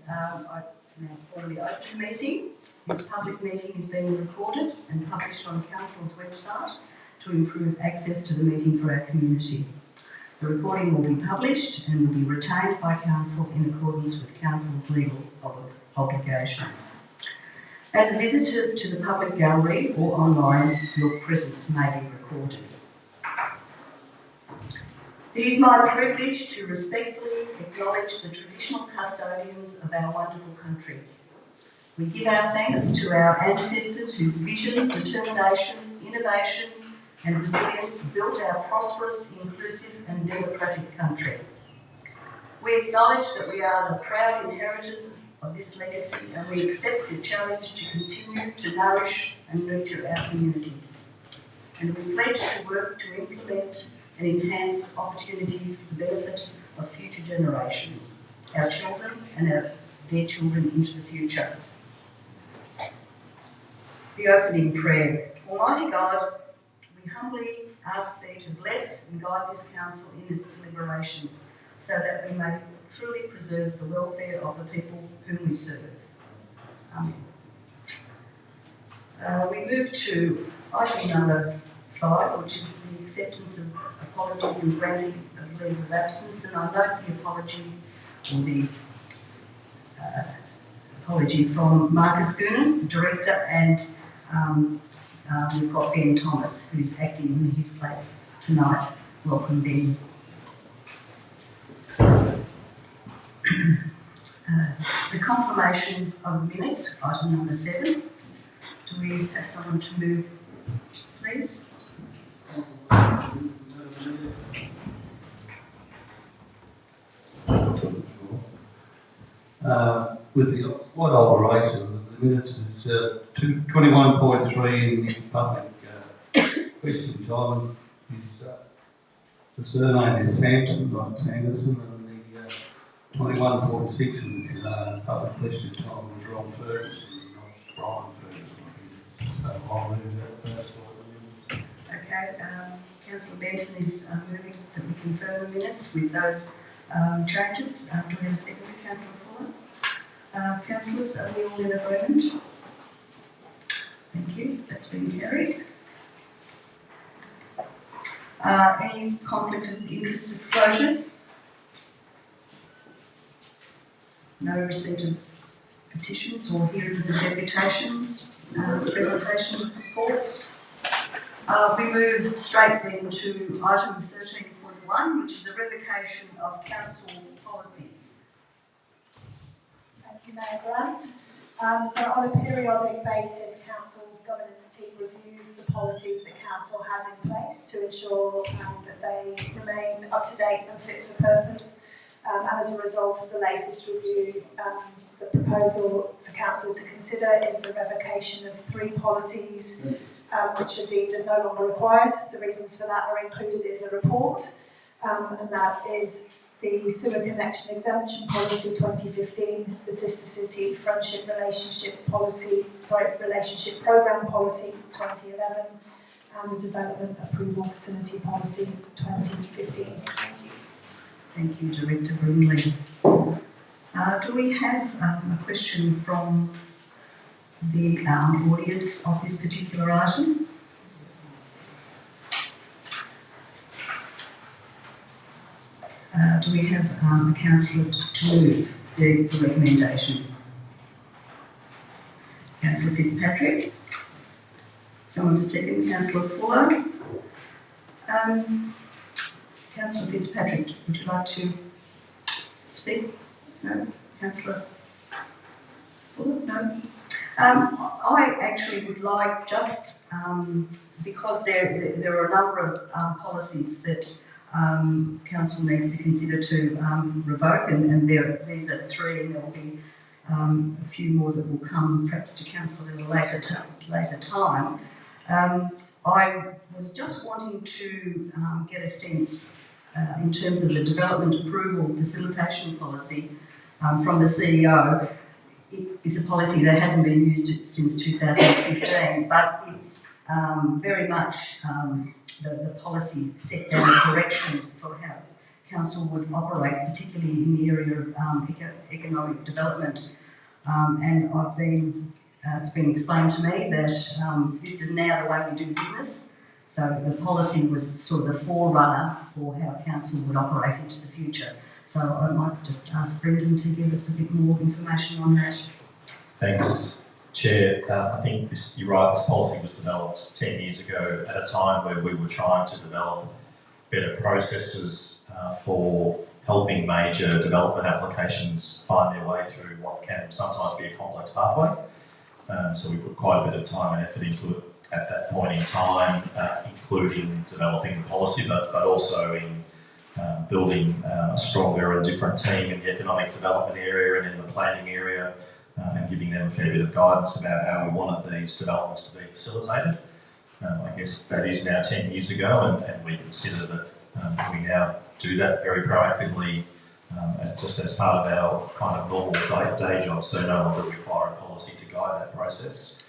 I now formally open the meeting. This public meeting is being recorded and published on Council's website to improve access to the meeting for our community. The recording will be published and will be retained by Council in accordance with Council's legal obligations. As a visitor to the public gallery or online, your presence may be recorded. It is my privilege to respectfully acknowledge the traditional custodians of our wonderful country. We give our thanks to our ancestors whose vision, determination, innovation and resilience built our prosperous, inclusive and democratic country. We acknowledge that we are the proud inheritors of this legacy and we accept the challenge to continue to nourish and nurture our communities. And we pledge to work to implement and enhance opportunities for the benefit of future generations, our children and their children into the future. The opening prayer. Almighty God, we humbly ask Thee to bless and guide this Council in its deliberations so that we may truly preserve the welfare of the people whom we serve. Amen. We move to item number 5, which is the acceptance of apologies and granting of leave of absence. And I note the apology, or the apology from Marcus Goonan, Director, and we've got Ben Thomas, who's acting in his place tonight. Welcome, Ben. The confirmation of minutes, item number 7. Do we have someone to move, please? With the slight alteration, the minutes is 21.3 in the public question time is the surname is Sampson, not Sanderson, and the 21.6 in the public question time was Ron Ferguson, not Brian Ferguson. So I'll move that first one. Okay, Councillor Benton is moving that we confirm the minutes with those changes. Do we have a second, Councillor Fuller? Councillors, are we all in agreement? Thank you, that's been carried. Any conflict of interest disclosures? No receipt of petitions or hearings of deputations, presentation of reports. We move straight then to item 13.1, which is the revocation of council policies. Thank you, Mayor Grant. So on a periodic basis, Council's governance team reviews the policies that Council has in place to ensure that they remain up to date and fit for purpose. And as a result of the latest review, the proposal for Council to consider is the revocation of 3 policies which are deemed as no longer required. The reasons for that are included in the report, and that is the Sewer Connection Exemption Policy 2015, the Sister City Friendship Relationship Programme Policy 2011, and the Development Approval Facility Policy 2015. Thank you, Director Brimley. Do we have a question from the audience of this particular item? Do we have a councillor to move the recommendation? Councillor Fitzpatrick. Someone to second? Councillor Fuller. Councillor Fitzpatrick, would you like to speak? No? Councillor Fuller? No? I actually would like just, because there are a number of policies that Council needs to consider to revoke, and these are 3, and there will be a few more that will come perhaps to Council at a later time. I was just wanting to get a sense in terms of the development approval facilitation policy from the CEO. It's a policy that hasn't been used since 2015, but it's very much the policy set down a direction for council would operate, particularly in the area of economic development. And it's been explained to me that this is now the way we do business. So the policy was sort of the forerunner for how council would operate into the future. So I might just ask Brendan to give us a bit more information on that. Thanks, Chair. I think you're right, this policy was developed 10 years ago at a time where we were trying to develop better processes for helping major development applications find their way through what can sometimes be a complex pathway. So we put quite a bit of time and effort into it at that point in time, including developing the policy, but also in building a stronger and different team in the economic development area and in the planning area, and giving them a fair bit of guidance about how we wanted these developments to be facilitated. I guess that is now 10 years ago, and we consider that we now do that very proactively as part of our kind of normal day job, so no longer require a policy to guide that process.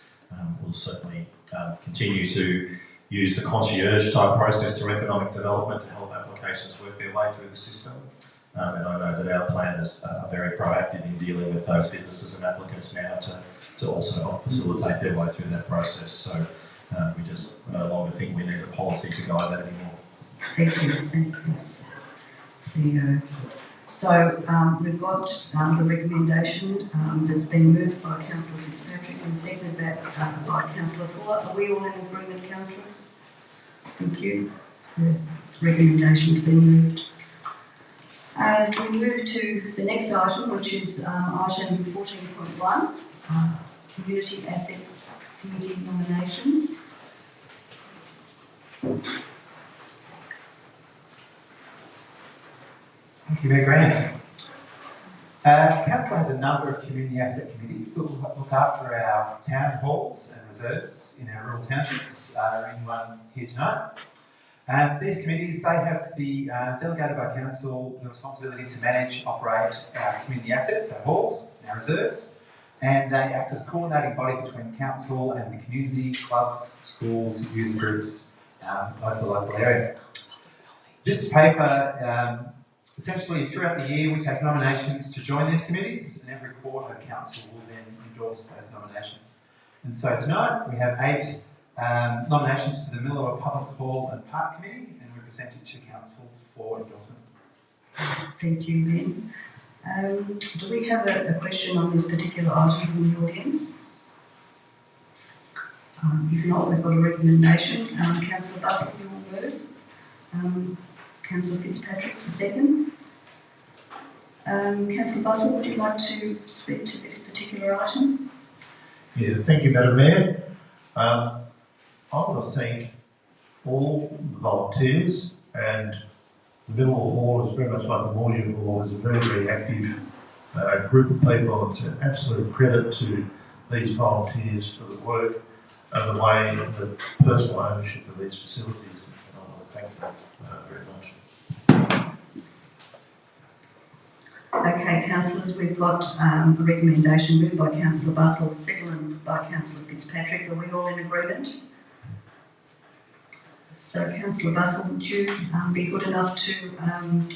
We'll certainly continue to use the concierge type process through economic development to help applications work their way through the system. And I know that our planners are very proactive in dealing with those businesses and applicants now to also help facilitate their way through that process. So we just no longer think we need a policy to guide that anymore. Thank you. Thanks, CEO. So we've got the recommendation that's been moved by Councillor Fitzpatrick and seconded by Councillor Fuller. Are we all in agreement, councillors? Thank you. The recommendation's been moved. We move to the next item, which is item 14.1, Community Asset Committee nominations. Thank you, Mayor Grant. Council has a number of community asset committees that will look after our town halls and reserves in our rural townships. There are one here tonight. These committees, they have the delegated by council the responsibility to manage, operate our community assets, our halls, and our reserves, and they act as a coordinating body between council and the community, clubs, schools, user groups, both the local areas. This paper, essentially throughout the year we take nominations to join these committees, and every quarter council will then endorse those nominations. And so tonight we have 8 nominations for the Miller Public Hall and Park Committee, and we present it to council for endorsement. Thank you, Lynn. Do we have a question on this particular item from the audience? If not, we've got a recommendation. Councillor Bustle, you will move. Councillor Fitzpatrick to second. Councillor Bustle, would you like to speak to this particular item? Yeah, thank you, Madam Mayor. I want to thank all the volunteers, and the Middle Hall is very much like the Moyhu Hall, is a very, very active group of people. It's an absolute credit to these volunteers for the work and the way the personal ownership of these facilities. And I want to thank them very much. Okay, councillors, we've got a recommendation moved by Councillor Bustle, seconded by Councillor Fitzpatrick. Are we all in agreement? So, Councillor Bustle, would you be good enough to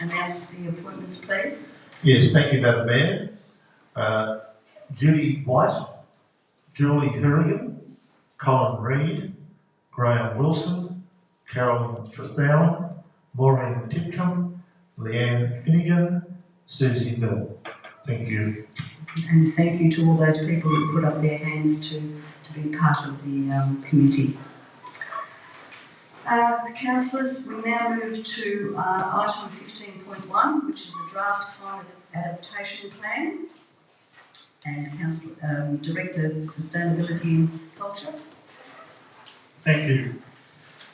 announce the appointments, please? Yes, thank you, Madam Mayor. Judy White, Julie Hurrigan, Colin Reid, Graham Wilson, Carolyn Trethowan, Maureen Titcombe, Leanne Finnegan, Susie Bell. Thank you. And thank you to all those people who put up their hands to be part of the committee. Councillors, we now move to item 15.1, which is the draft climate adaptation plan, and Director of Sustainability and Culture. Thank you.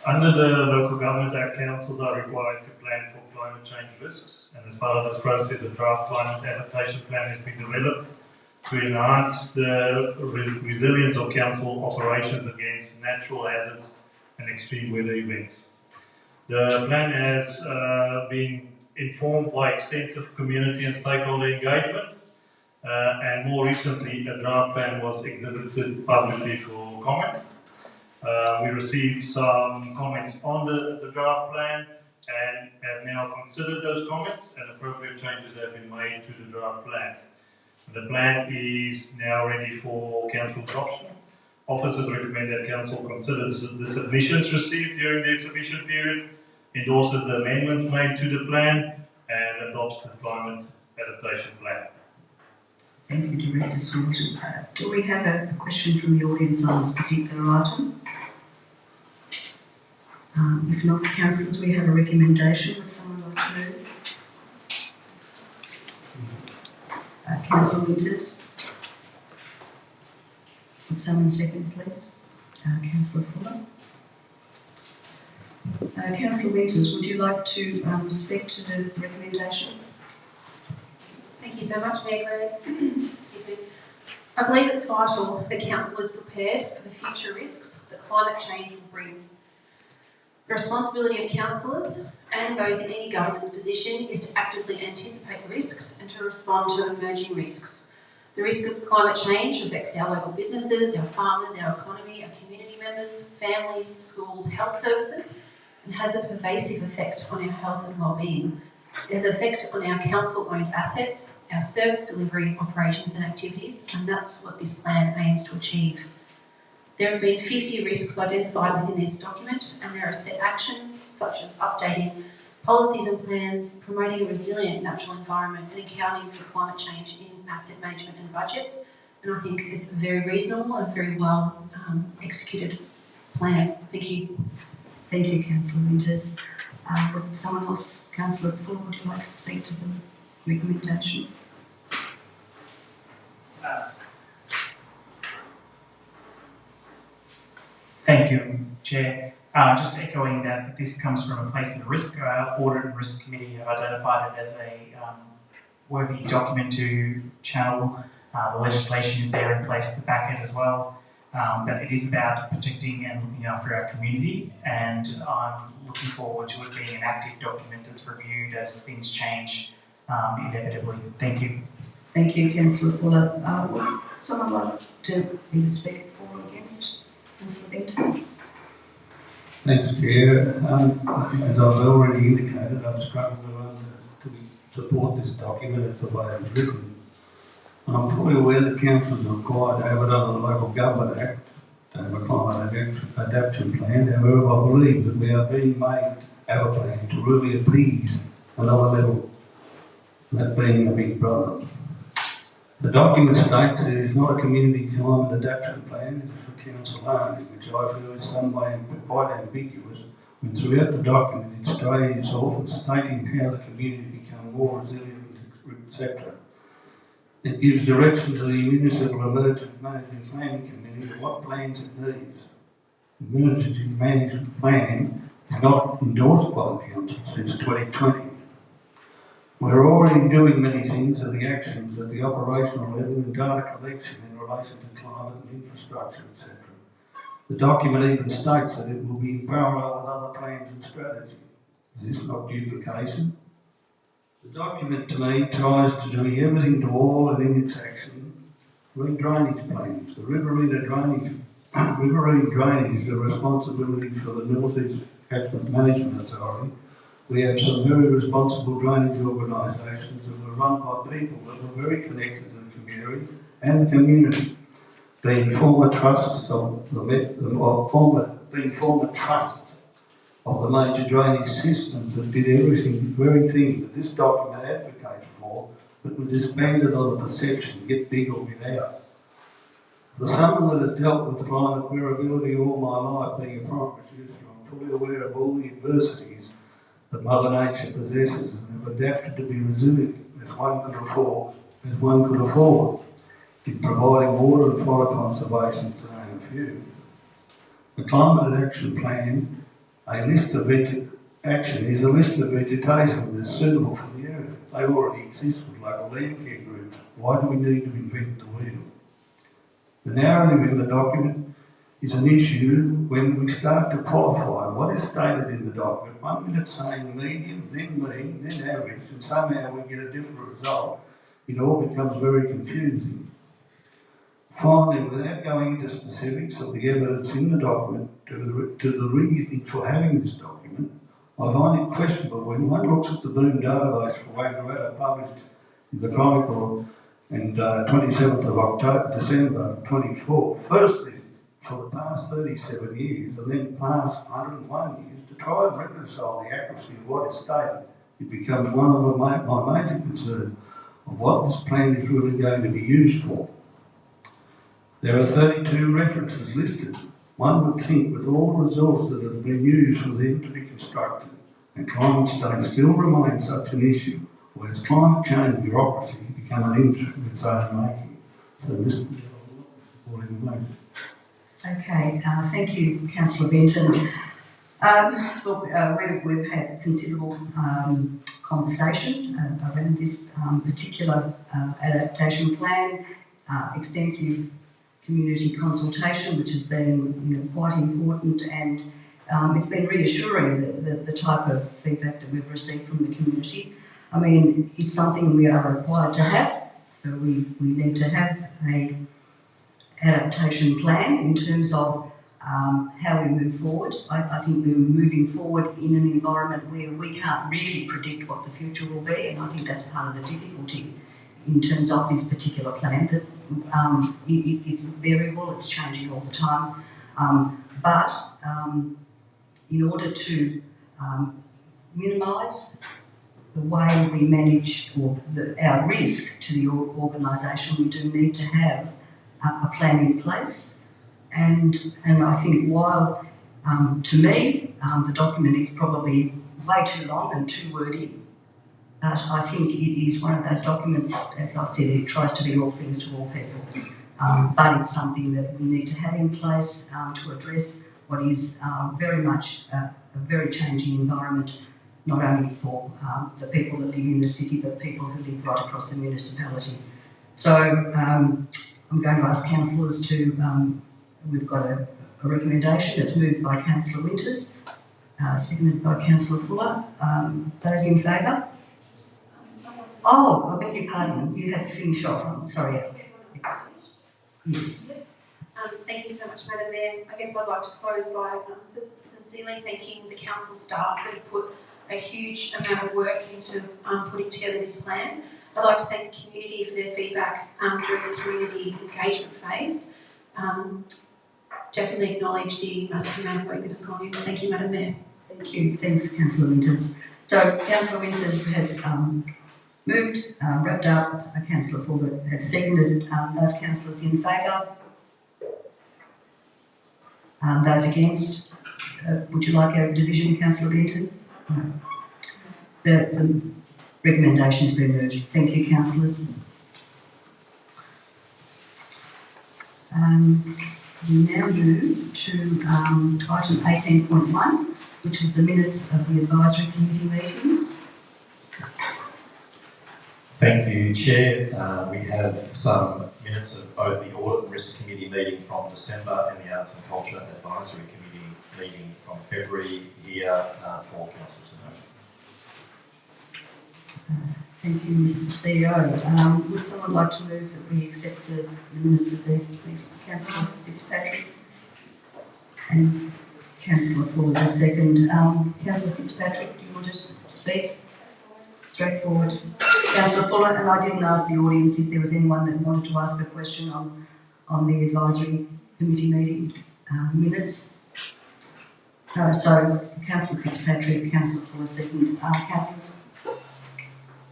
Under the Local Government Act, councils are required to plan for climate change risks, and as part of this process, a draft climate adaptation plan has been developed to enhance the resilience of council operations against natural hazards and extreme weather events. The plan has been informed by extensive community and stakeholder engagement, and more recently a draft plan was exhibited publicly for comment. We received some comments on the draft plan, and have now considered those comments, and appropriate changes have been made to the draft plan. The plan is now ready for council adoption. Officers recommend that council considers the submissions received during the exhibition period, endorses the amendments made to the plan, and adopts the climate adaptation plan. Thank you, Director Singleton. Do we have a question from the audience on this particular item? If not, councillors, we have a recommendation. Would someone like to move? Councillor Winters. Would someone second, please? Councillor Fuller. Councillor Winters, would you like to speak to the recommendation? Thank you so much, Mayor Grant. Excuse me. I believe it's vital that council is prepared for the future risks that climate change will bring. The responsibility of councillors and those in any governance position is to actively anticipate risks and to respond to emerging risks. The risk of climate change affects our local businesses, our farmers, our economy, our community members, families, schools, health services, and has a pervasive effect on our health and well-being. It has an effect on our council-owned assets, our service delivery, operations and activities, and that's what this plan aims to achieve. There have been 50 risks identified within this document, and there are set actions such as updating policies and plans, promoting a resilient natural environment and accounting for climate change in asset management and budgets. And I think it's a very reasonable and very well executed plan. Thank you. Thank you, Councillor Winters. Would someone else, Councillor Fuller, would you like to speak to the recommendation? Thank you, Chair. Just echoing that this comes from a place of risk. Audit and Risk Committee have identified it as a worthy document to channel. The legislation is there in place at the back end as well. But it is about protecting and looking after our community, and I'm looking forward to it being an active document that's reviewed as things change inevitably. Thank you. Thank you, Councillor Fuller. Would someone like to either speak for or against? Councillor Benton. Thanks, Chair. As I've already indicated, I've struggled to support this document as the way it's written. I'm fully aware that councils are required to have it under the Local Government Act to have a climate adaptation plan. However, I believe that we are being made to have a plan to really appease another level, that being a big brother. The document states there is not a community climate adaptation plan, it is for council only, which I feel is some way quite ambiguous, when throughout the document it strays off stating how the community become more resilient, etc. It gives direction to the Municipal Emergency Management Planning Committee of what plans it needs. The Emergency Management Plan is not endorsed by the Council since 2020. We're already doing many things of the actions at the operational level in data collection in relation to climate and infrastructure, etc. The document even states that it will be in parallel with other plans and strategy. Is this not duplication? The document to me tries to do everything to all and in its action. Green drainage plans. The riverine drainage is the responsibility for the North East Catchment Management Authority. We have some very responsible drainage organisations that were run by people that were very connected to the community and the community, being former trusts of the major drainage systems that did everything, very thing that this document advocates for, but were disbanded on the perception, get big or get out. For someone that has dealt with climate variability all my life, being a prime producer, I'm fully aware of all the adversities that Mother Nature possesses and have adapted to be resilient as one could afford in providing water and forest conservation, to name a few. The Climate Action Plan, a list of action is a list of vegetation that is suitable for the area. They already exist with local land care groups. Why do we need to invent the wheel? The narrative in the document is an issue when we start to qualify what is stated in the document. 1 minute saying medium, then mean, then average, and somehow we get a different result. It all becomes very confusing. Finally, without going into specifics of the evidence in the document to the reasoning for having this document, I find it questionable when one looks at the Boom database for Wangaratta published in the Chronicle and 27th of October, December 24. Firstly, for the past 37 years and then past 101 years, to try and reconcile the accuracy of what is stated, it becomes one of my major concerns of what this plan is really going to be used for. There are 32 references listed. One would think with all the resources that have been used for them to be constructed, and climate change still remains such an issue, whereas climate change bureaucracy become an industry of its own making. So Mr. Supporting the motion. Okay, thank you, Councillor Benton. Look, we've had considerable conversation around this particular adaptation plan, extensive community consultation, which has been quite important, and it's been reassuring the type of feedback that we've received from the community. I mean, it's something we are required to have, so we need to have a adaptation plan in terms of how we move forward. I think we're moving forward in an environment where we can't really predict what the future will be, and I think that's part of the difficulty in terms of this particular plan, that it's variable, it's changing all the time. But in order to minimise the way we manage our risk to the organisation, we do need to have a plan in place. And I think while, to me, the document is probably way too long and too wordy, but I think it is one of those documents, as I said, it tries to be all things to all people. But it's something that we need to have in place to address what is very much a very changing environment, not only for the people that live in the city, but people who live right across the municipality. So I'm going to ask councillors to, we've got a recommendation that's moved by Councillor Winters, seconded by Councillor Fuller. Those in favour? Oh, I beg your pardon, you had to finish off. I'm sorry. Yes. Thank you so much, Madam Mayor. I guess I'd like to close by sincerely thanking the council staff that have put a huge amount of work into putting together this plan. I'd like to thank the community for their feedback during the community engagement phase. Definitely acknowledge the massive amount of work that has gone in. Thank you, Madam Mayor. Thank you. Thanks, Councillor Winters. So Councillor Winters has moved, wrapped up. Councillor Fuller has seconded. Those councillors in favour? Those against? Would you like a division, Councillor Benton? No. The recommendation has been moved. Thank you, councillors. We now move to item 18.1, which is the minutes of the advisory committee meetings. Thank you, Chair. We have some minutes of both the Audit and Risk Committee meeting from December and the Arts and Culture Advisory Committee meeting from February here for Council to note. Thank you, Mr. CEO. Would someone like to move that we accept the minutes of these meetings? Councillor Fitzpatrick and Councillor Fuller the second. Councillor Fitzpatrick, do you want to speak? Straightforward. Councillor Fuller, and I didn't ask the audience if there was anyone that wanted to ask a question on the advisory committee meeting minutes. No, so Councillor Fitzpatrick, Councillor Fuller second. Councillor.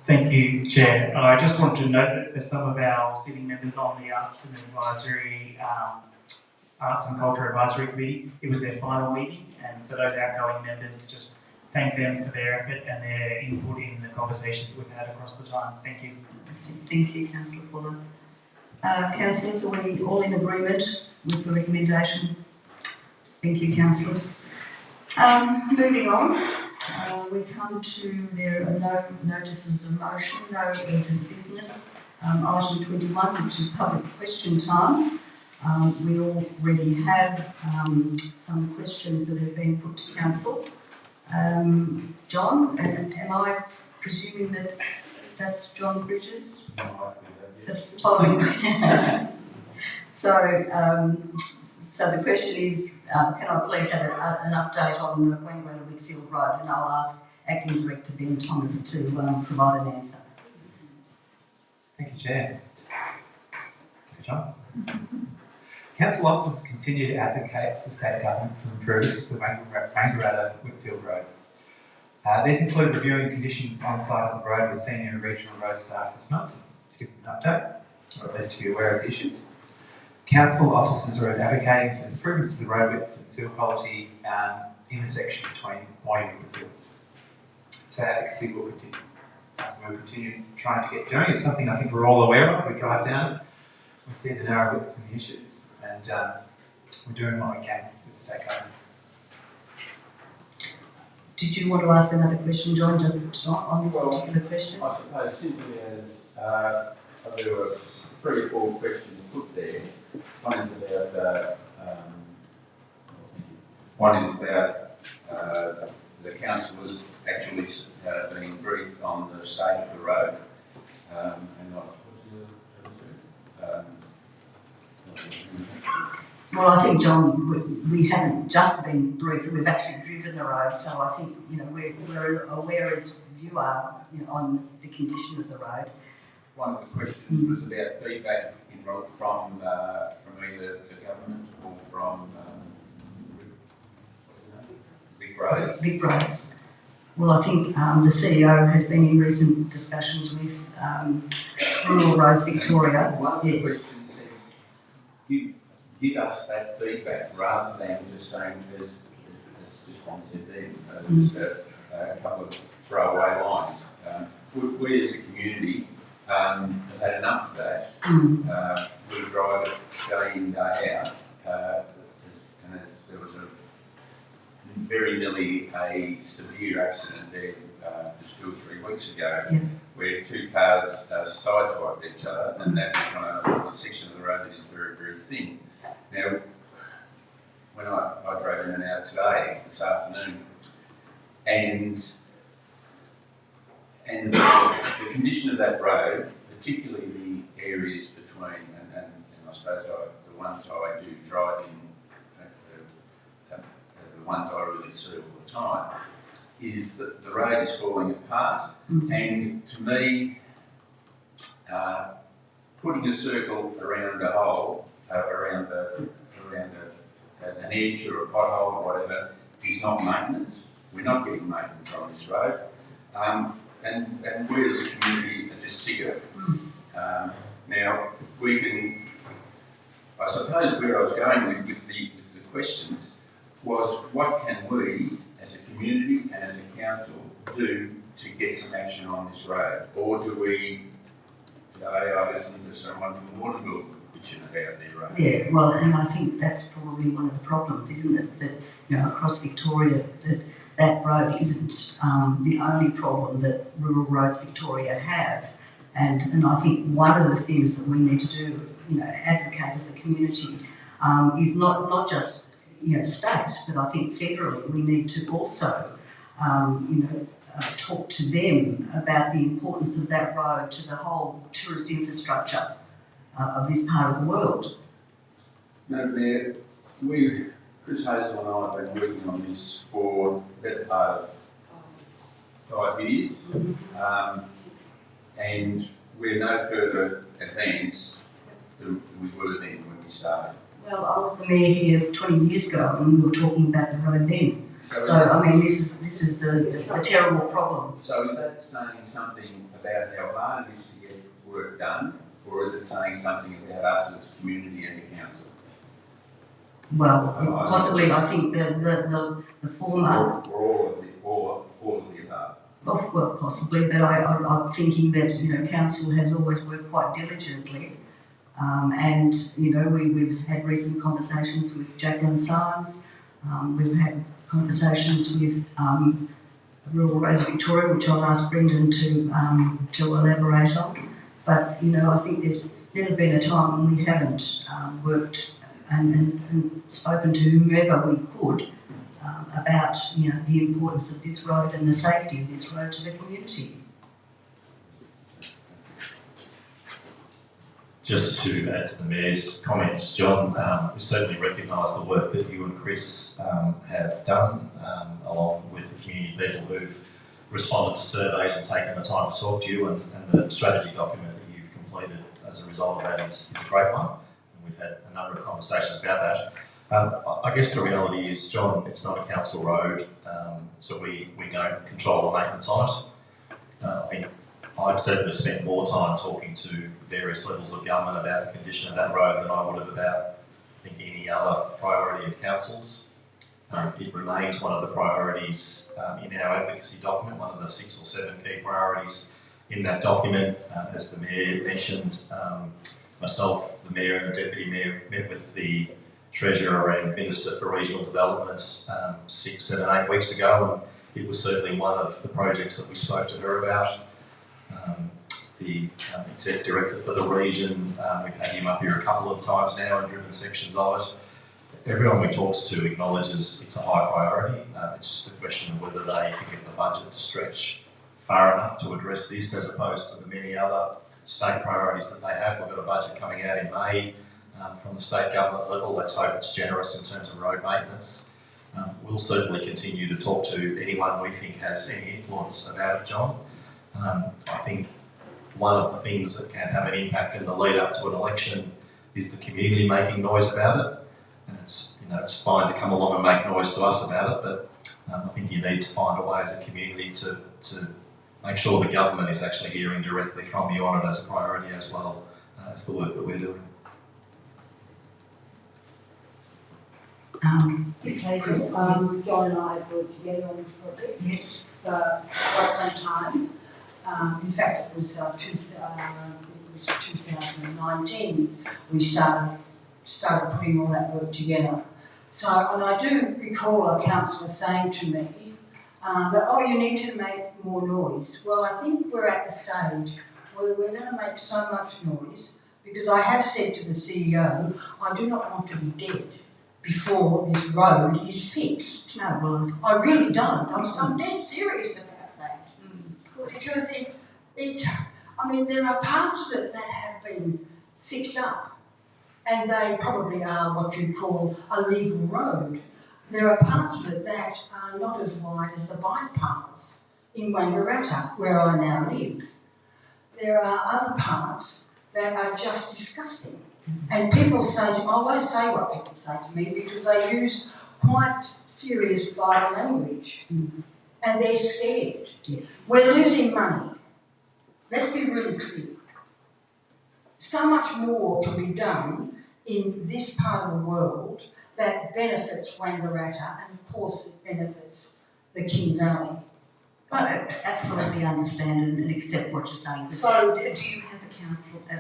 Thank you, Chair. I just want to note that for some of our sitting members on the Arts and Culture Advisory Committee, it was their final meeting, and for those outgoing members, just thank them for their effort and their input in the conversations that we've had across the time. Thank you. Thank you, Councillor Fuller. Councillors, are we all in agreement with the recommendation? Thank you, councillors. Moving on. We come to, there are no notices of motion, no urgent business. Item 21, which is public question time. We already have some questions that have been put to council. John, am I presuming that that's John Bridges? The following. So So the question is, can I please have an update on the Wangaratta Whitfield Road? And I'll ask Acting Director Ben Thomas to provide an answer. Thank you, Chair. Good job. Council officers continue to advocate to the state government for improvements to the Wangaratta Whitfield Road. These include reviewing conditions on site of the road with senior and regional road staff this month to give them an update, or at least to be aware of the issues. Council officers are advocating for improvements to the road width and seal quality in the section between Moyhu and Whitfield. So advocacy will continue. Something we'll continue trying to get doing. It's something I think we're all aware of. We drive down, we see the narrow widths and the issues, and we're doing what we can with the state government. Did you want to ask another question, John, just on this particular question? I suppose simply as there were 3 or 4 questions put there. One is about the councillors actually being briefed on the state of the road. Well, I think, John, we haven't just been briefed, we've actually driven the road, so I think, you know, we're aware as you are, you know, on the condition of the road. One of the questions was about feedback from either the government or from Big Roads. Big Roads. Well, I think the CEO has been in recent discussions with Rural Roads Victoria. And one of the questions said, give us that feedback rather than just saying, as just one said then, just a couple of throwaway lines. We as a community have had enough of that. We drive it day in, day out, and there was very nearly a severe accident there just 2 or 3 weeks ago, where 2 cars sideswiped each other, and that was on a section of the road that is very, very thin. Now, when I drove in and out today, this afternoon, and the condition of that road, particularly the areas between, and I suppose the ones I do drive in, the ones I really see all the time, is that the road is falling apart. And to me, putting a circle around a hole, around an edge or a pothole or whatever, is not maintenance. We're not getting maintenance on this road. And we as a community are just sick of it. Now, we can, I suppose where I was going with the questions was, what can we as a community and as a council do to get some action on this road? Or do we, today I listened to someone from Waterville bitching about their road. Yeah, well, and I think that's probably one of the problems, isn't it? That, you know, across Victoria, that road isn't the only problem that Rural Roads Victoria have. And I think one of the things that we need to do, you know, advocate as a community, is not just, you know, state, but I think federally we need to also, talk to them about the importance of that road to the whole tourist infrastructure of this part of the world. Madam Mayor, Chris Hazel and I have been working on this for the better part of 5 years, and we're no further advanced than we were then when we started. Well, I was the mayor here 20 years ago and we were talking about the road then. So I mean, this is the terrible problem. So is that saying something about how hard it is to get work done, or is it saying something about us as a community and the council? Well, possibly, I think the former. Or all of the above. Well, possibly, but I'm thinking that, you know, council has always worked quite diligently, and you know, we've had recent conversations with Jacqueline Symes. We've had conversations with Rural Roads Victoria, which I'll ask Brendan to elaborate on. But you know, I think there's never been a time when we haven't worked and spoken to whomever we could about, you know, the importance of this road and the safety of this road to the community. Just to add to the Mayor's comments, John, we certainly recognise the work that you and Chris have done, along with the community people who've responded to surveys and taken the time to talk to you, and the strategy document that you've completed as a result of that is a great one. And we've had a number of conversations about that. I guess the reality is, John, it's not a council road, so we don't control the maintenance on it. I think I've certainly spent more time talking to various levels of government about the condition of that road than I would have about, I think, any other priority of councils. It remains one of the priorities in our advocacy document, one of the 6 or 7 key priorities in that document. As the Mayor mentioned, myself, the Mayor and the Deputy Mayor met with the Treasurer and Minister for Regional Development 6, 7, 8 weeks ago, and it was certainly one of the projects that we spoke to her about. The Exec Director for the region, we've had him up here a couple of times now and driven sections of it. Everyone we talk to acknowledges it's a high priority. It's just a question of whether they can get the budget to stretch far enough to address this, as opposed to the many other state priorities that they have. We've got a budget coming out in May from the state government level. Let's hope it's generous in terms of road maintenance. We'll certainly continue to talk to anyone we think has any influence about it, John. I think one of the things that can have an impact in the lead up to an election is the community making noise about it. And it's fine to come along and make noise to us about it, but I think you need to find a way as a community to make sure the government is actually hearing directly from you on it as a priority, as well as the work that we're doing. John and I have worked together on this project. Yes. For quite some time. In fact, it was 2019 we started putting all that work together. So, and I do recall a councillor saying to me that, oh, you need to make more noise. Well, I think we're at the stage where we're going to make so much noise, because I have said to the CEO, I do not want to be dead before this road is fixed. No, well, I really don't. I'm dead serious about that. Because I mean, there are parts of it that have been fixed up, and they probably are what you call a legal road. There are parts of it that are not as wide as the bike paths in Wangaratta, where I now live. There are other parts that are just disgusting. And people say to me, I won't say what people say to me, because they use quite serious vile language. And they're scared. Yes. We're losing money. Let's be really clear. So much more can be done in this part of the world that benefits Wangaratta, and of course it benefits the King Valley. I absolutely understand and accept what you're saying. So, do you have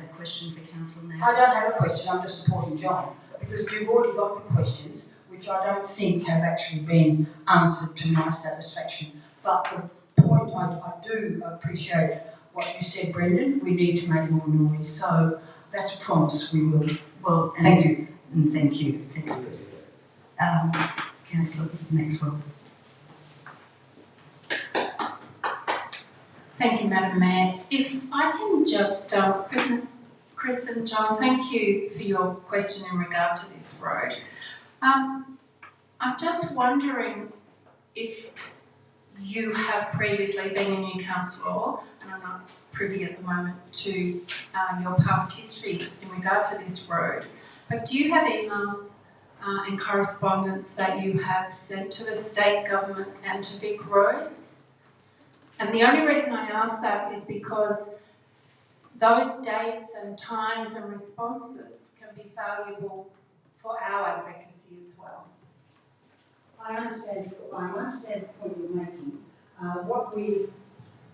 a question for council now? I don't have a question, I'm just supporting John, because you've already got the questions, which I don't think have actually been answered to my satisfaction. But the point, I do appreciate what you said, Brendan, we need to make more noise. So that's a promise, we will. Well, thank you. And thank you. Thanks, Chris. Councillor Maxwell. Thank you, Madam Mayor. If I can just, Chris and John, thank you for your question in regard to this road. I'm just wondering if you have previously been a new councillor, and I'm not privy at the moment to your past history in regard to this road, but do you have emails and correspondence that you have sent to the state government and to Vic Roads? And the only reason I ask that is because those dates and times and responses can be valuable for our advocacy as well. I understand the point you're making.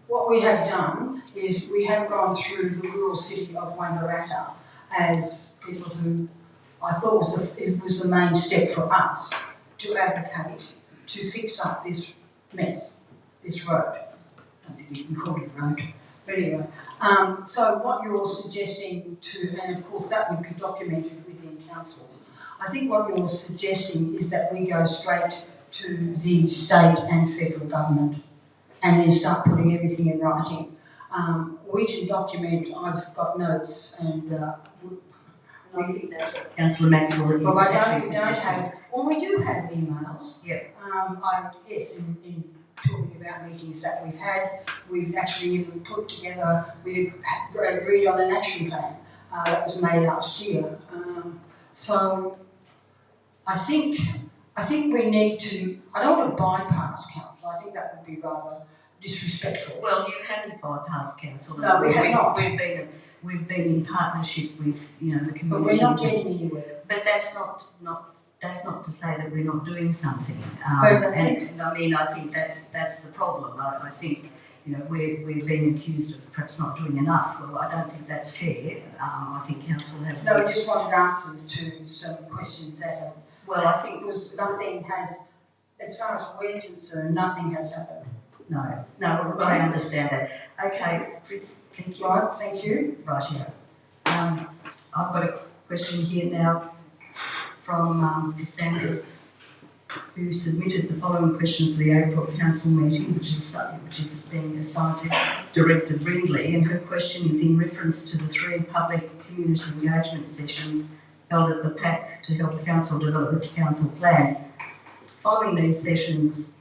What we have done is we have gone through the rural city of Wangaratta as people who I thought it was the main step for us to advocate to fix up this mess, this road. I don't think you can call it a road. But anyway, so what you're suggesting and of course that would be documented within council, I think what you're suggesting is that we go straight to the state and federal government and then start putting everything in writing. We can document, I've got notes and I think that's what Councillor Maxwell is well, I actually don't suggesting. have, well, we do have emails. Yeah. Yes, in talking about meetings that we've had, we've actually even put together, we agreed on an action plan that was made last year. So I think we need to, I don't want to bypass council, I think that would be rather disrespectful. Well, you haven't bypassed council. No, we have not. We've been in partnership with, you know, the community. But we're not getting anywhere. But that's not to say that we're not doing something. But and I mean, I think that's the problem. I think, you know, we're being accused of perhaps not doing enough. Well, I don't think that's fair. I think council has. No, we just wanted answers to some questions that have. Well, I think because nothing has, as far as we're concerned, nothing has happened. No, I understand that. Okay, Chris, thank you. Right, thank you. Right here. I've got a question here now from Cassandra, who submitted the following question for the April Council meeting, which is being assigned to Director Brindley, and her question is in reference to the 3 public community engagement sessions held at the PAC to help Council develop its council plan. Following these sessions,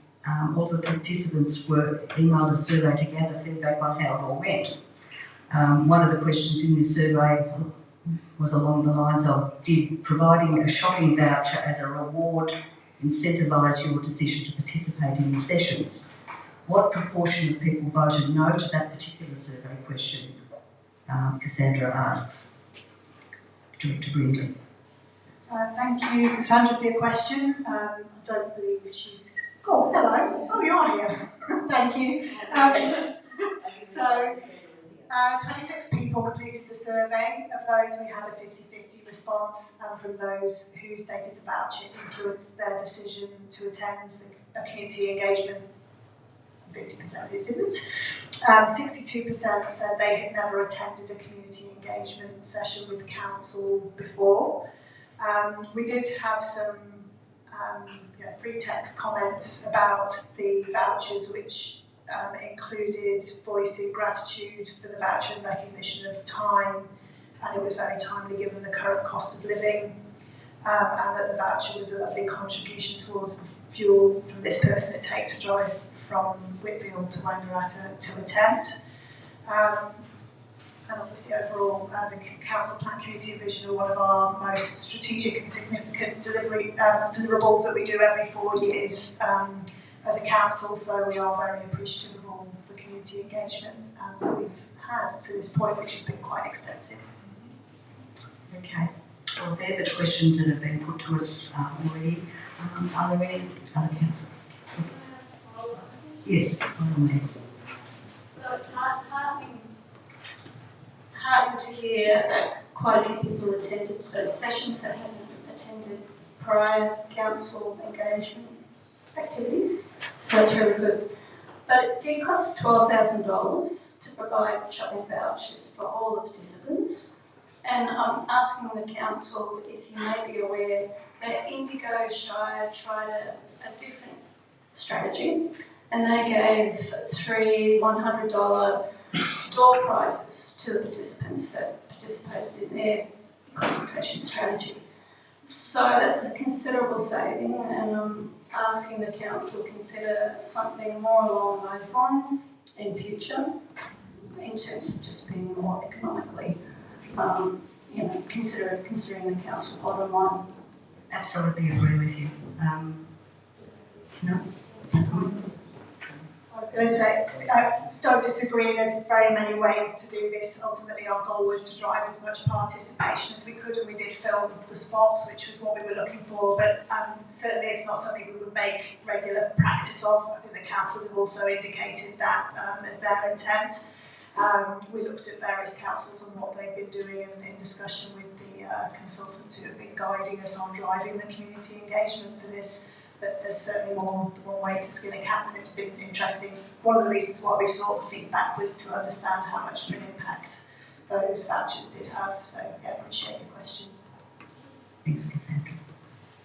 all the participants were emailed a survey to gather feedback on how it all went. One of the questions in this survey was along the lines of, did providing a shopping voucher as a reward incentivise your decision to participate in the sessions? What proportion of people voted no to that particular survey question? Cassandra asks. Director Brindley. Thank you, Cassandra, for your question. I don't believe she's... Oh, hello. Oh, you're here. Thank you. 26 people completed the survey. Of those, we had a 50-50 response, and from those who stated the voucher influenced their decision to attend a community engagement, 50% who didn't. 62% said they had never attended a community engagement session with council before. We did have some free text comments about the vouchers, which included voicing gratitude for the voucher and recognition of time, and it was very timely given the current cost of living, and that the voucher was a lovely contribution towards the fuel from this person it takes to drive from Whitfield to Wangaratta to attend. And obviously overall, the Council Plan Community Vision are one of our most strategic and significant deliverables that we do every 4 years as a council, so we are very appreciative of all the community engagement that we've had to this point, which has been quite extensive. Okay, well, they're the questions that have been put to us already. Are there any other council? Yes, by all means. So it's heartening to hear that quite a few people attended those sessions that hadn't attended prior council engagement activities. So that's really good. But it did cost $12,000 to provide shopping vouchers for all the participants. And I'm asking the council if you may be aware that Indigo Shire tried a different strategy, and they gave 3 $100 door prizes to the participants that participated in their consultation strategy. So that's a considerable saving, and I'm asking the council to consider something more along those lines in future, in terms of just being more economically, considering the council bottom line. Absolutely agree with you. No? I was going to say, don't disagree, there's very many ways to do this. Ultimately, our goal was to drive as much participation as we could, and we did film the spots, which was what we were looking for, but certainly it's not something we would make regular practice of. I think the councillors have also indicated that as their intent. We looked at various councils and what they've been doing in discussion with the consultants who have been guiding us on driving the community engagement for this. But there's certainly more than one way to skin a cat, and it's been interesting. One of the reasons why we've sought the feedback was to understand how much of an impact those vouchers did have. So, yeah, appreciate your questions. Thanks, Cassandra.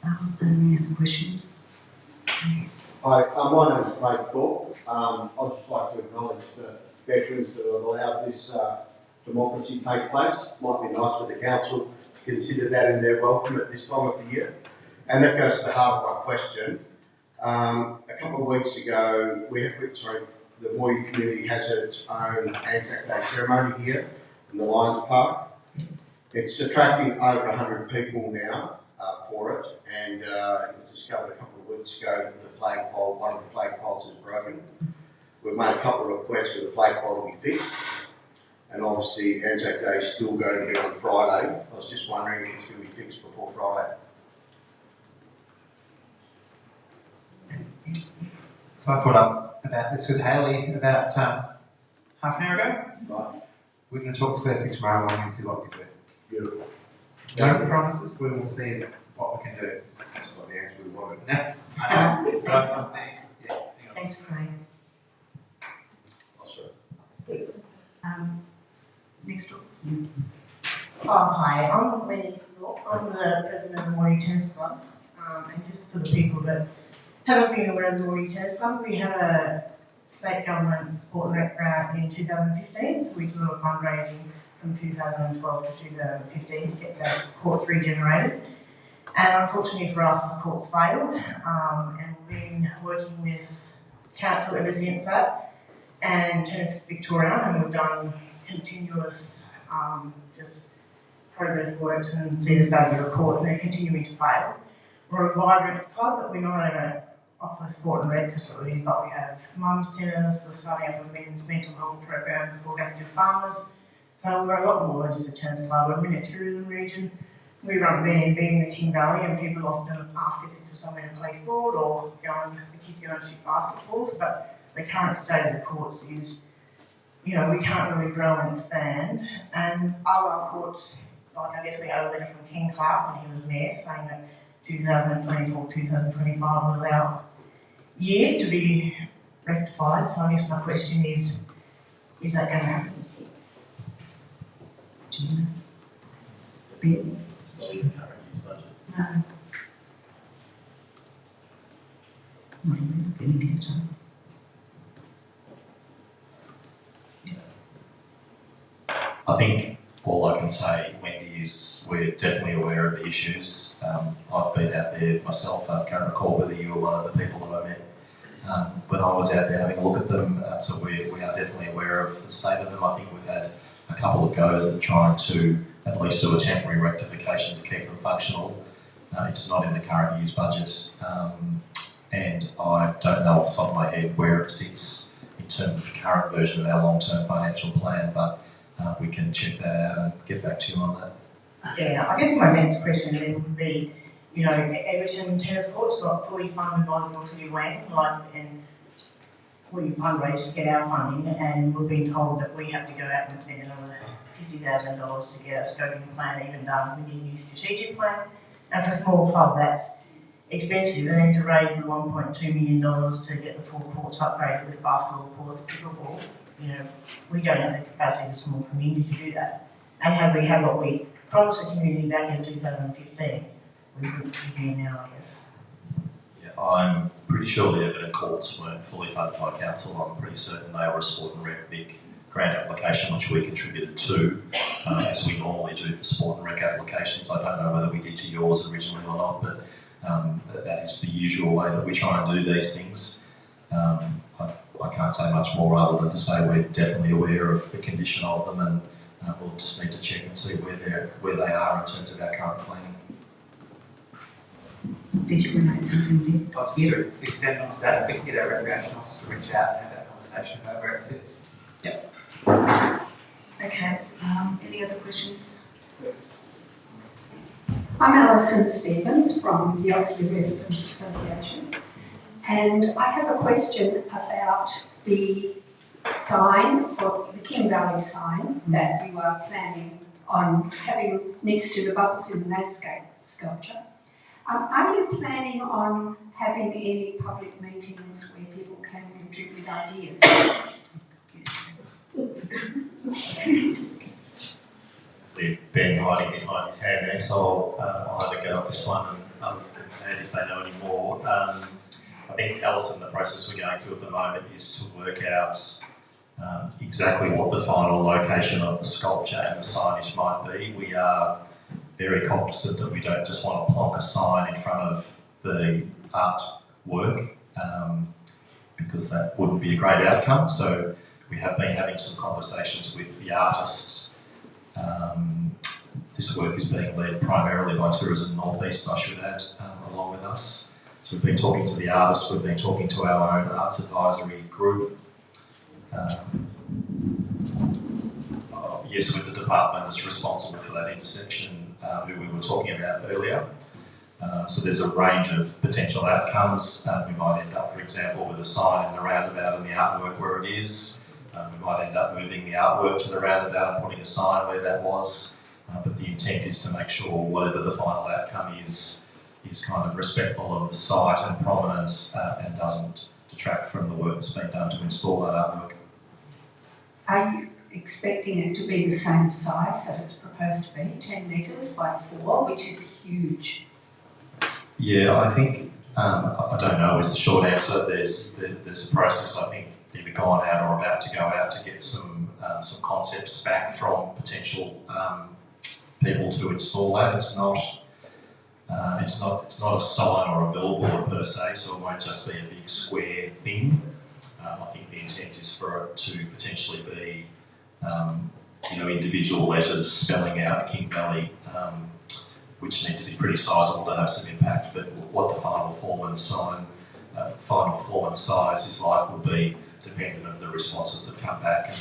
Are there any other questions? Please. Hi, my name is Craig Thorpe. I'd just like to acknowledge the veterans that have allowed this democracy to take place. Might be nice for the council to consider that in their welcome at this time of the year. And that goes to the heart of my question. A couple of weeks ago, the Moyhu community has its own Anzac Day ceremony here in the Lions Park. It's attracting over 100 people now for it, and it was discovered a couple of weeks ago that one of the flagpoles is broken. We've made a couple of requests for the flagpole to be fixed, and obviously Anzac Day is still going to be on Friday. I was just wondering if it's going to be fixed before Friday. So I caught up about this with Hayley about half an hour ago. Right. We're going to talk first thing tomorrow morning and see what we can do. Beautiful. No promises, we will see what we can do. That's not the answer we wanted. No, I know. That's one thing. Yeah, hang on. Thanks, Craig. Oh, sorry. Next door. Oh, hi, I'm Wendy Thorpe. I'm the president of the Moyhu Tennis Club. And just for the people that haven't been aware of the Moyhu Tennis Club, we had a state government sport and rec grant in 2015, so we did a lot of fundraising from 2012 to 2015 to get the courts regenerated. And unfortunately for us, the courts failed, and we've been working with council ever since that, and Tennis Victoria, and we've done continuous just progress works and see the state of the report, and they're continuing to fail. We're a vibrant club, but we're not able to offer sport and rec facilities, but we have mum's tennis, we're starting up a men's mental health program called Active Farmers. So we're a lot more than just a tennis club. We're in a tourism region. We run B&B in the King Valley, and people often ask us if there's somewhere to play sport or the kids go and shoot basketballs, but the current state of the courts is, we can't really grow and expand. And our courts, like I guess we had a letter from King Clark when he was mayor saying that 2024, 2025 was our year to be rectified. So I guess my question is that going to happen? Do you know? It's not in the current year's budget. No. Not even getting catch up. I think all I can say, Wendy, is we're definitely aware of the issues. I've been out there myself. I can't recall whether you were one of the people that I met when I was out there having a look at them. So we are definitely aware of the state of them. I think we've had a couple of goes at trying to at least do a temporary rectification to keep them functional. It's not in the current year's budget, and I don't know off the top of my head where it sits in terms of the current version of our long-term financial plan, but we can check that out and get back to you on that. Yeah, I guess my next question then would be, Everton Tennis Courts got fully funded by the North City Land, and we fundraised to get our funding, and we've been told that we have to go out and spend another $50,000 to get a scoping plan even done with the new strategic plan. And for a small club, that's expensive, and then to raise the $1.2 million to get the full courts upgraded with basketball courts, pickleball, we don't have the capacity of a small community to do that. And had we had what we promised the community back in 2015, we wouldn't be here now, I guess. Yeah, I'm pretty sure the Everton courts weren't fully funded by council. I'm pretty certain they were a sport and rec big grant application which we contributed to, as we normally do for sport and rec applications. I don't know whether we did to yours originally or not, but that is the usual way that we try and do these things. I can't say much more other than to say we're definitely aware of the condition of them, and we'll just need to check and see where they are in terms of our current planning. Did you want to add something there? Just to extend on that, we can get our recreation officer to reach out and have that conversation about where it sits. Yep. Okay, any other questions? I'm Alison Stevens from the Oxley Residents Association, and I have a question about the sign, for the King Valley sign that you are planning on having next to the Bubbles in the Landscape sculpture. Are you planning on having any public meetings where people can contribute ideas? See Ben hiding behind his hand there, so I'll have a go at this one, and others can add if they know any more. I think, Alison, the process we're going through at the moment is to work out exactly what the final location of the sculpture and the signage might be. We are very cognizant that we don't just want to plonk a sign in front of the artwork, because that wouldn't be a great outcome. So we have been having some conversations with the artists. This work is being led primarily by Tourism Northeast, I should add, along with us. So we've been talking to the artists, we've been talking to our own arts advisory group. Yes, with the department that's responsible for that intersection, who we were talking about earlier. So there's a range of potential outcomes. We might end up, for example, with a sign in the roundabout and the artwork where it is. We might end up moving the artwork to the roundabout and putting a sign where that was. But the intent is to make sure whatever the final outcome is kind of respectful of the site and prominence, and doesn't detract from the work that's been done to install that artwork. Are you expecting it to be the same size that it's proposed to be, 10 metres by 4, which is huge? Yeah, I think, I don't know is the short answer. There's a process, I think, either gone out or about to go out to get some concepts back from potential people to install that. It's not a sign or a billboard per se, so it won't just be a big square thing. I think the intent is for it to potentially be, individual letters spelling out King Valley, which need to be pretty sizable to have some impact. But what the final form and size is like will be dependent on the responses that come back and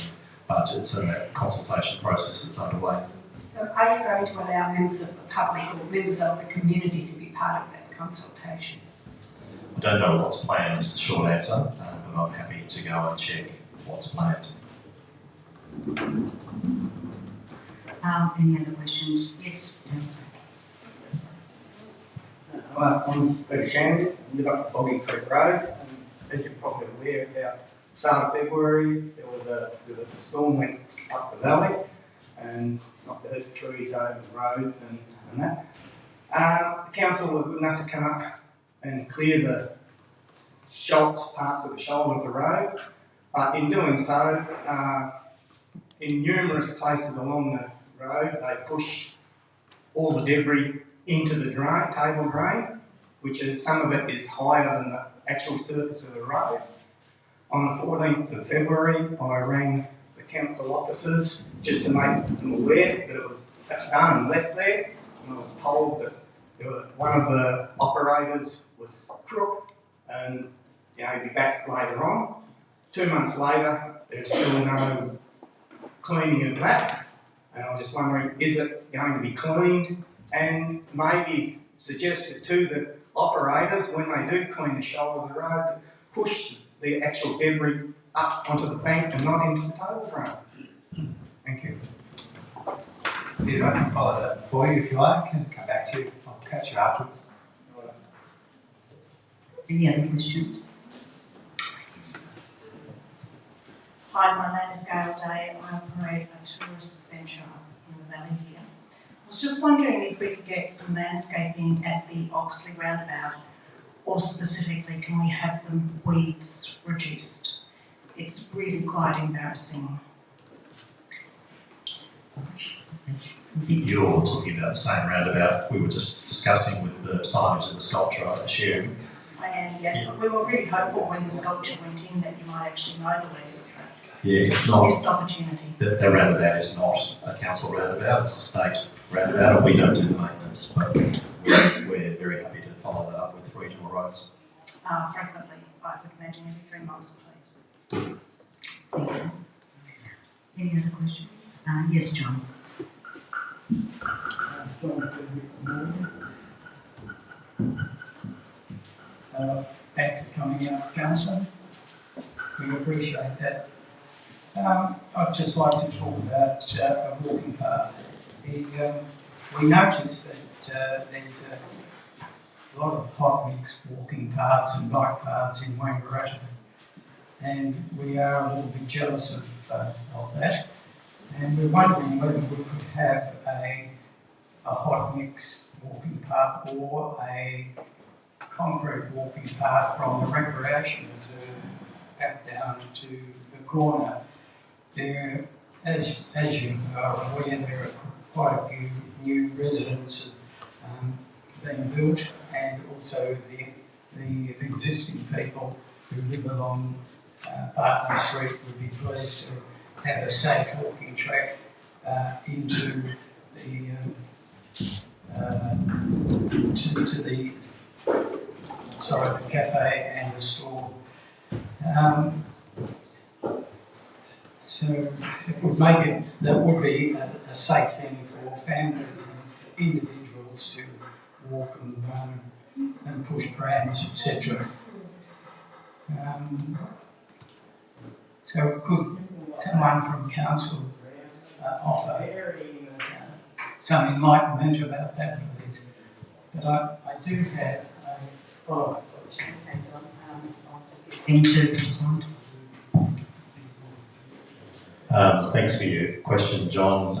budgets and that consultation process that's underway. So are you going to allow members of the public or members of the community to be part of that consultation? I don't know what's planned is the short answer, but I'm happy to go and check what's planned. Any other questions? Yes. I'm Peter Shannon, I live up Boggy Creek Road. As you're probably aware, about the start of February, there was a storm went up the valley and knocked the trees over the roads and that. The council were good enough to come up and clear the parts of the shoulder of the road, but in doing so, in numerous places along the road, they pushed all the debris into the drain, table drain, which is, some of it is higher than the actual surface of the road. On the 14th of February, I rang the council officers just to make them aware that it was done and left there, and I was told that one of the operators was crook and he'd be back later on. 2 months later, there's still no cleaning of that, and I was just wondering, is it going to be cleaned? And maybe suggested to the operators, when they do clean the shoulder of the road, push the actual debris up onto the bank and not into the table drain. Thank you. Peter, I can follow that for you if you like and come back to you. I'll catch you afterwards. Any other questions? Hi, my name is Gail Day. I operate a tourist venture in the valley here. I was just wondering if we could get some landscaping at the Oxley roundabout, or specifically, can we have the weeds reduced? It's really quite embarrassing. You're talking about the same roundabout we were just discussing with the signage of the sculpture, I assume. I am, yes. We were really hopeful when the sculpture went in that you might actually know the weeds. Yes, it's not. Missed opportunity. The roundabout is not a council roundabout, it's a state roundabout, and we don't do the maintenance, but we're very happy to follow that up with regional roads. Frequently, I would imagine every 3 months, please. Thank you. Any other questions? Yes, John. Thanks for coming out, Council. We appreciate that. I'd just like to talk about a walking path. We noticed that there's a lot of hot mix walking paths and bike paths in Wangaratta, and we are a little bit jealous of that. And we're wondering whether we could have a hot mix walking path or a concrete walking path from the recreation reserve back down to the corner there, as you are aware, there are quite a few new residences being built, and also the existing people who live along Barton Street would be pleased to have a safe walking track into the the cafe and the store. So it would make it, that would be a safe thing for families and individuals to walk and run and push prams, etc. So could someone from council offer some enlightenment about that, please? But I do have a follow-up question. Into respond. Thanks for your question, John.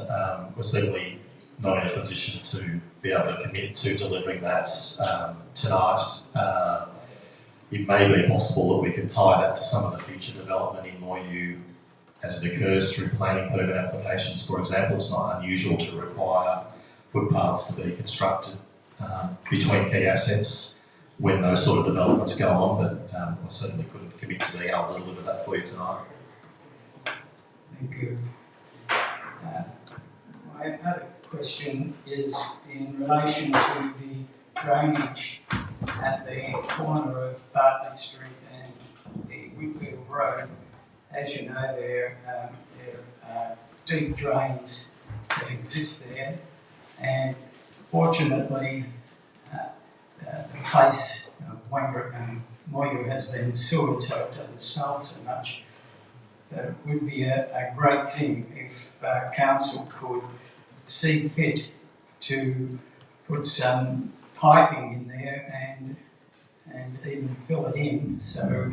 We're certainly not in a position to be able to commit to delivering that tonight. It may be possible that we can tie that to some of the future development in Moyhu as it occurs through planning permit applications. For example, it's not unusual to require footpaths to be constructed between key assets when those sort of developments go on, but I certainly couldn't commit to being able to deliver that for you tonight. Thank you. My other question is in relation to the drainage at the corner of Bartley Street and the Whitfield Road. As you know, there are deep drains that exist there, and fortunately the place, Moyhu, has been sewered so it doesn't smell so much. But it would be a great thing if council could see fit to put some piping in there and even fill it in so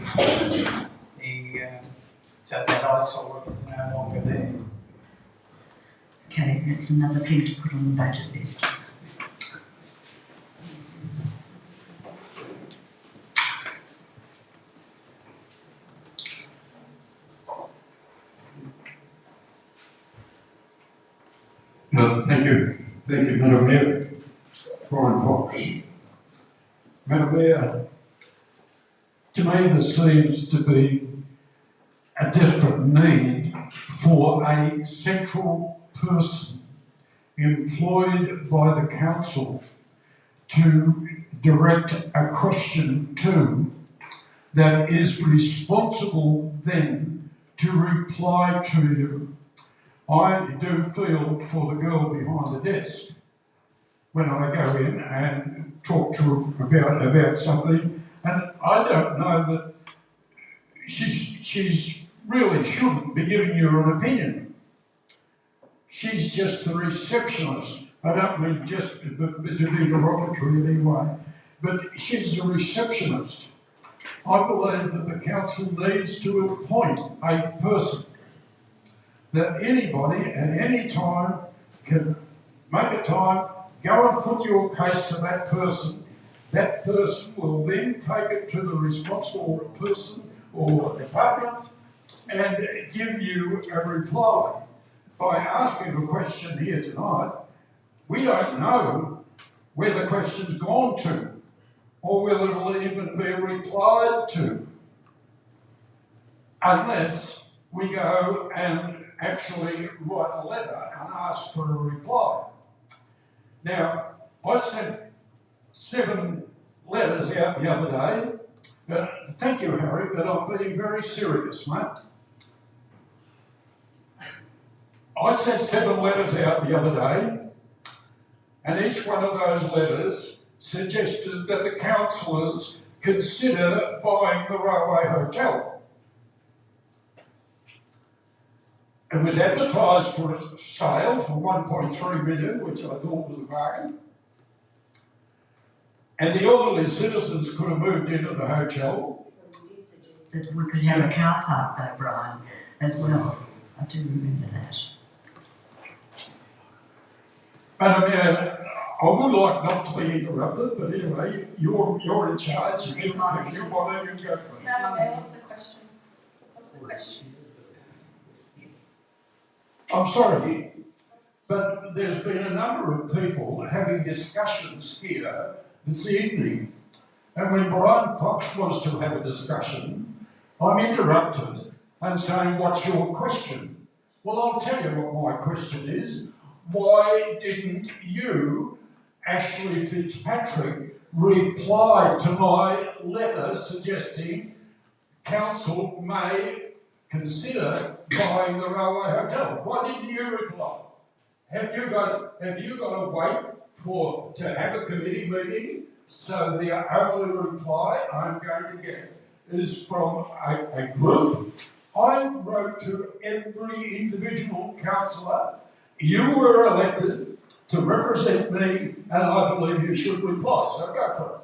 so that eyesore is no longer there. Okay, that's another thing to put on the budget list. Thank you, Madam Mayor. Brian Fox. Madam Mayor, to me there seems to be a desperate need for a central person employed by the council to direct a question to that is responsible then to reply to you. I do feel for the girl behind the desk when I go in and talk to her about something, and I don't know that she's really shouldn't be giving you an opinion. She's just the receptionist. I don't mean just to be derogatory in any way, but she's a receptionist. I believe that the council needs to appoint a person that anybody at any time can make a time, go and put your case to that person. That person will then take it to the responsible person or department and give you a reply. By asking a question here tonight, we don't know where the question's gone to or whether it'll even be replied to unless we go and actually write a letter and ask for a reply. Now, I sent 7 letters out the other day. Thank you, Harry, but I'm being very serious, mate. I sent 7 letters out the other day, and each one of those letters suggested that the councillors consider buying the Railway Hotel. It was advertised for a sale for 1.3 million, which I thought was a bargain. And the elderly citizens could have moved into the hotel. That we could have a car park though, Brian, as well. I do remember that. Madam Mayor, I would like not to be interrupted, but anyway, you're in charge. If you want to, you go for it. Madam Mayor, what's the question? What's the question? I'm sorry, but there's been a number of people having discussions here this evening. And when Brian Fox was to have a discussion, I'm interrupted and saying, what's your question? Well, I'll tell you what my question is. Why didn't you, Ashley Fitzpatrick, reply to my letter suggesting council may consider buying the railway hotel? Why didn't you reply? Have you got to wait to have a committee meeting? So the only reply I'm going to get is from a group. I wrote to every individual councillor. You were elected to represent me, and I believe you should reply. So go for it.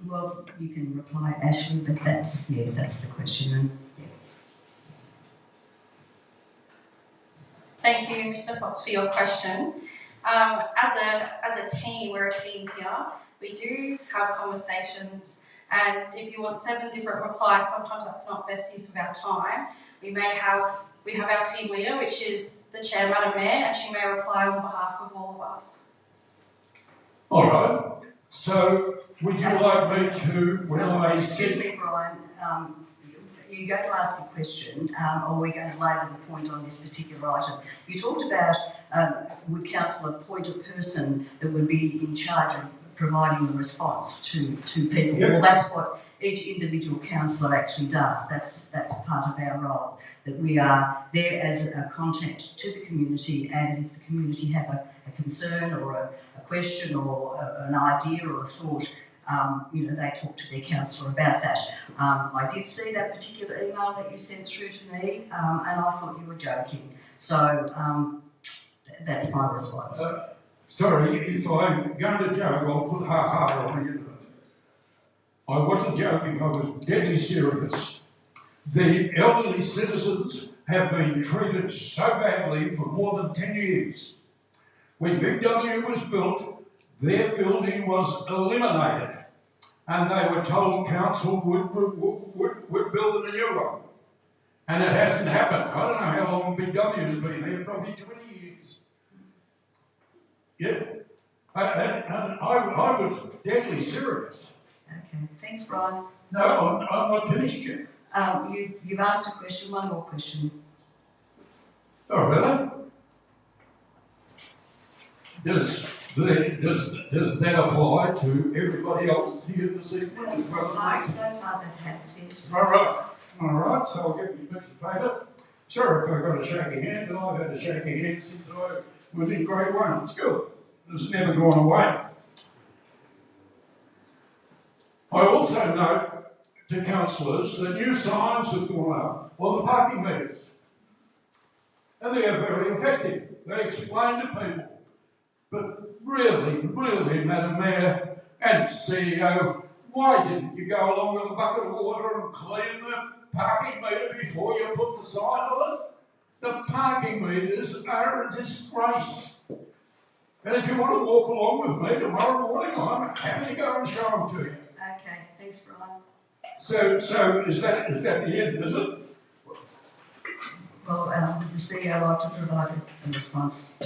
Well, you can reply, Ashley, but that's the question. And, yeah. Thank you, Mr. Fox, for your question. As a team, we're a team here. We do have conversations, and if you want 7 different replies, sometimes that's not best use of our time. We have our team leader, which is the chair, Madam Mayor, and she may reply on behalf of all of us. All right. So, would you like me to, when I excuse me, Brian, you're going to ask a question, or we're going to labour the point on this particular item. You talked about would council appoint a person that would be in charge of providing the response to people. Yep. Well, that's what each individual councillor actually does. That's part of our role, that we are there as a contact to the community, and if the community have a concern or a question or an idea or a thought, they talk to their councillor about that. I did see that particular email that you sent through to me, and I thought you were joking. So that's my response. Sorry, if I'm going to joke, I'll put ha-ha on the end of it. I wasn't joking, I was deadly serious. The elderly citizens have been treated so badly for more than 10 years. When Big W was built, their building was eliminated, and they were told council would build a new one. And it hasn't happened. I don't know how long Big W has been there, probably 20 years. Yeah. And I was deadly serious. Okay, thanks, Brian. No, I'm not finished yet. You've asked a question, one more question. Oh, really? Does that apply to everybody else here this evening? Well, so far that has, yes. All right, so I'll give you a piece of paper. Sorry if I got a shaky hand, but I've had a shaky hand since I was in grade 1 at school. It's never gone away. I also note to councillors that new signs have gone up on the parking meters. And they are very effective. They explain to people. But really, Madam Mayor and CEO, why didn't you go along with a bucket of water and clean the parking meter before you put the sign on it? The parking meters are a disgrace. And if you want to walk along with me tomorrow morning, I'm happy to go and show them to you. Okay, thanks, Brian. So is that the end, is it? Well, would the CEO like to provide a response?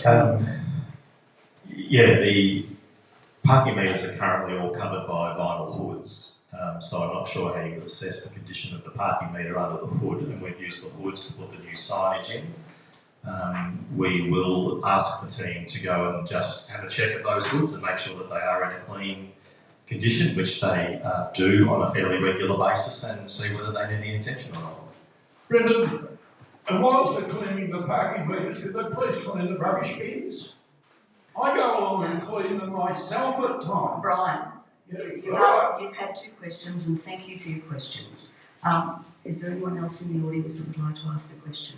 Yeah, the parking meters are currently all covered by vinyl hoods, so I'm not sure how you would assess the condition of the parking meter under the hood, and we've used the hoods to put the new signage in. We will ask the team to go and just have a check at those hoods and make sure that they are in a clean condition, which they do on a fairly regular basis, and see whether they need any attention or not. Brendan, and whilst they're cleaning the parking meters, could they please clean the rubbish bins? I go along and clean them myself at times. Brian, you've had 2 questions, and thank you for your questions. Is there anyone else in the audience that would like to ask a question?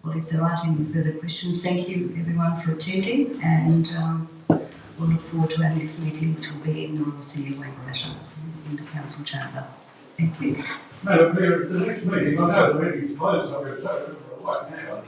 Well, if there aren't any further questions, thank you everyone for attending, and we'll look forward to our next meeting, which will be in the Royal Senior Wangaratta in the council chamber. Thank you. Madam Mayor, the next meeting, I know the meeting's closed, so we're right now.